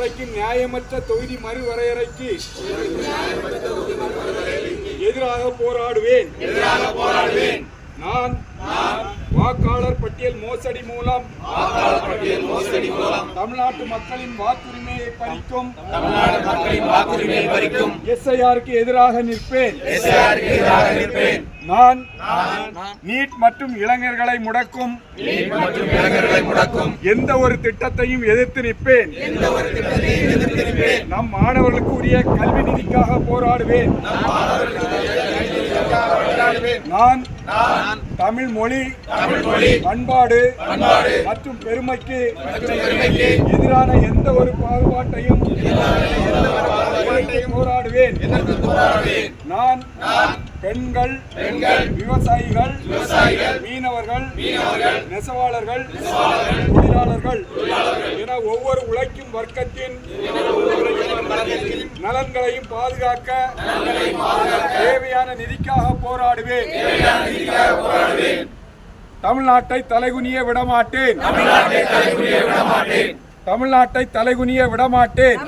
ஒதுக்கீடு நியாயமற்ற தொகுதி மறுவரையறைக்கு எதிராக போராடுவேன். நான் வாக்காளர் பட்டியல் மோசடி மூலம் தமிழ்நாட்டு மக்களின் வாக்குரிமையை பறிக்கும் எஸ்ஐஆருக்கு எதிராக நிற்பேன். நான் நீட் மற்றும் இளைஞர்களை முடக்கும் எந்த ஒரு திட்டத்தையும் எதிர்த்து நிற்பேன். நம் மாணவர்களுக்கு உரிய கல்வி நிதிக்காக போராடுவேன். நான் தமிழ் மொழி பண்பாடு மற்றும் பெருமைக்கு எதிரான எந்த ஒரு பாகுபாட்டையும் போராடுவேன். நான் பெண்கள், விவசாயிகள், மீனவர்கள், நெசவாளர்கள், தொழிலாளர்கள் என ஒவ்வொரு உழைக்கும் வர்க்கத்தின் நலன்களையும் பாதுகாக்க தேவையான நிதிக்காக போராடுவேன். தமிழ்நாட்டை தலைகுனிய விடமாட்டேன். தமிழ்நாட்டை தலைகுனிய விடமாட்டேன்.